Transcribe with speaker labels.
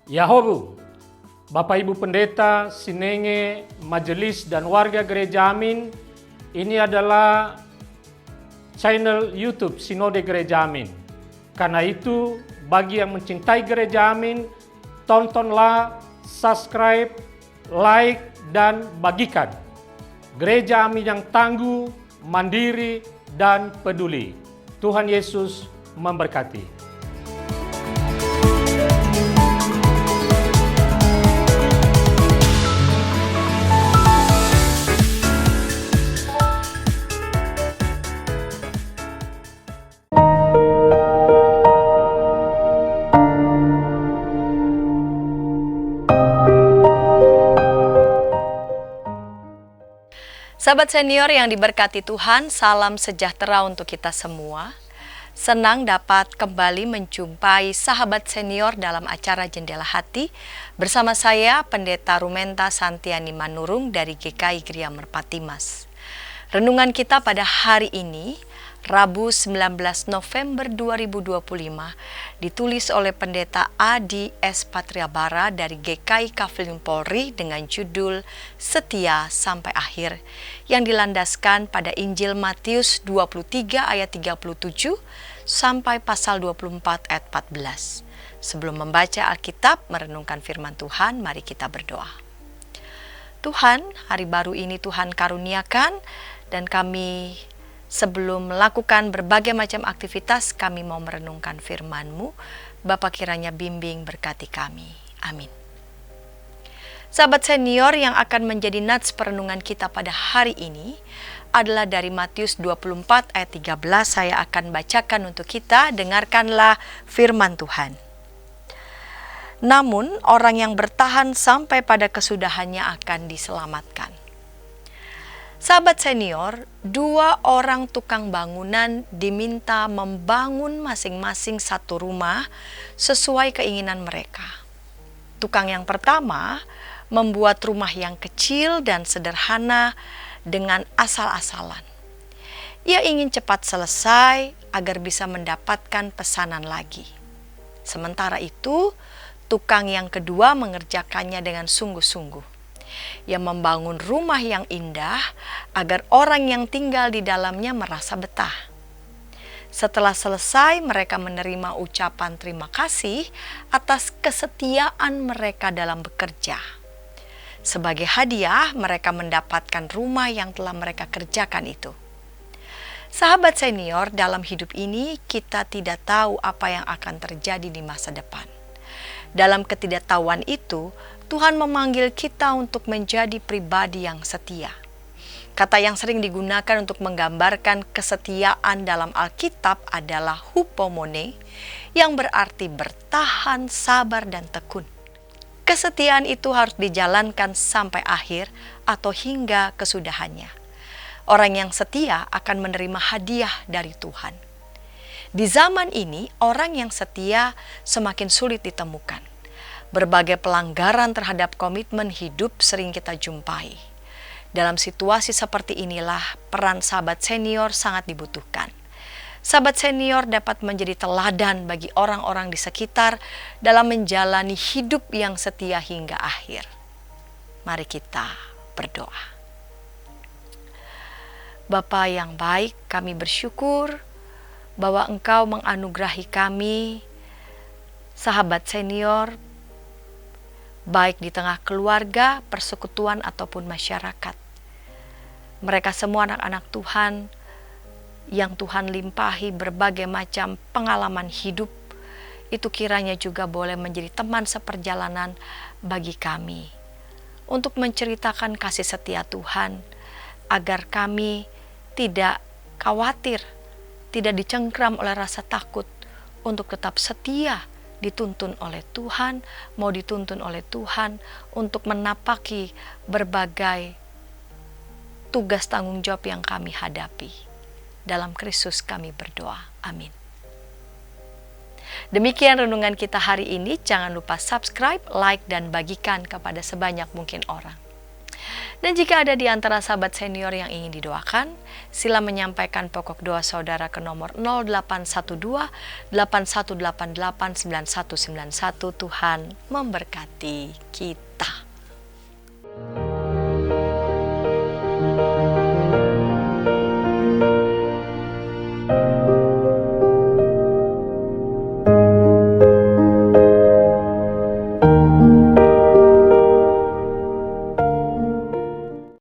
Speaker 1: Yahobu, Bapak Ibu Pendeta, Sinenge, Majelis dan warga Gereja Amin, ini adalah channel YouTube Sinode Gereja Amin. Karena itu, bagi yang mencintai Gereja Amin, tontonlah, subscribe, like, dan bagikan. Gereja Amin yang tangguh, mandiri, dan peduli. Tuhan Yesus memberkati.
Speaker 2: Sahabat senior yang diberkati Tuhan, salam sejahtera untuk kita semua. Senang dapat kembali menjumpai sahabat senior dalam acara Jendela Hati bersama saya, Pendeta Rumenta Santiani Manurung dari GKI Gria Merpati Mas. Renungan kita pada hari ini, Rabu 19 November 2025, ditulis oleh Pendeta Adi S. Patriabara dari GKI Kavling Polri dengan judul Setia Sampai Akhir, yang dilandaskan pada Injil Matius 23 ayat 37 sampai pasal 24 ayat 14. Sebelum membaca Alkitab, merenungkan firman Tuhan, mari kita berdoa. Tuhan, hari baru ini Tuhan karuniakan, dan kami sebelum melakukan berbagai macam aktivitas, kami mau merenungkan firman-Mu. Bapa kiranya bimbing berkati kami. Amin. Sahabat senior, yang akan menjadi nats perenungan kita pada hari ini adalah dari Matius 24 ayat 13. Saya akan bacakan untuk kita. Dengarkanlah firman Tuhan. Namun orang yang bertahan sampai pada kesudahannya akan diselamatkan. Sahabat senior, 2 orang tukang bangunan diminta membangun masing-masing satu rumah sesuai keinginan mereka. Tukang yang pertama membuat rumah yang kecil dan sederhana dengan asal-asalan. Ia ingin cepat selesai agar bisa mendapatkan pesanan lagi. Sementara itu, tukang yang kedua mengerjakannya dengan sungguh-sungguh. Ia membangun rumah yang indah agar orang yang tinggal di dalamnya merasa betah. Setelah selesai, mereka menerima ucapan terima kasih atas kesetiaan mereka dalam bekerja. Sebagai hadiah, mereka mendapatkan rumah yang telah mereka kerjakan itu. Sahabat senior, dalam hidup ini kita tidak tahu apa yang akan terjadi di masa depan. Dalam ketidaktahuan itu, Tuhan memanggil kita untuk menjadi pribadi yang setia. Kata yang sering digunakan untuk menggambarkan kesetiaan dalam Alkitab adalah hupomone, yang berarti bertahan, sabar, dan tekun. Kesetiaan itu harus dijalankan sampai akhir atau hingga kesudahannya. Orang yang setia akan menerima hadiah dari Tuhan. Di zaman ini, orang yang setia semakin sulit ditemukan. Berbagai pelanggaran terhadap komitmen hidup sering kita jumpai. Dalam situasi seperti inilah peran sahabat senior sangat dibutuhkan. Sahabat senior dapat menjadi teladan bagi orang-orang di sekitar dalam menjalani hidup yang setia hingga akhir. Mari kita berdoa. Bapa yang baik, kami bersyukur bahwa Engkau menganugerahi kami, sahabat senior, baik di tengah keluarga, persekutuan, ataupun masyarakat. Mereka semua anak-anak Tuhan yang Tuhan limpahi berbagai macam pengalaman hidup, itu kiranya juga boleh menjadi teman seperjalanan bagi kami untuk menceritakan kasih setia Tuhan, agar kami tidak khawatir, tidak dicengkram oleh rasa takut, untuk tetap setia, dituntun oleh Tuhan, mau dituntun oleh Tuhan untuk menapaki berbagai tugas tanggung jawab yang kami hadapi. Dalam Kristus kami berdoa. Amin. Demikian renungan kita hari ini. Jangan lupa subscribe, like, dan bagikan kepada sebanyak mungkin orang. Dan jika ada di antara sahabat senior yang ingin didoakan, sila menyampaikan pokok doa saudara ke nomor 0812 8188 9191. Tuhan memberkati kita.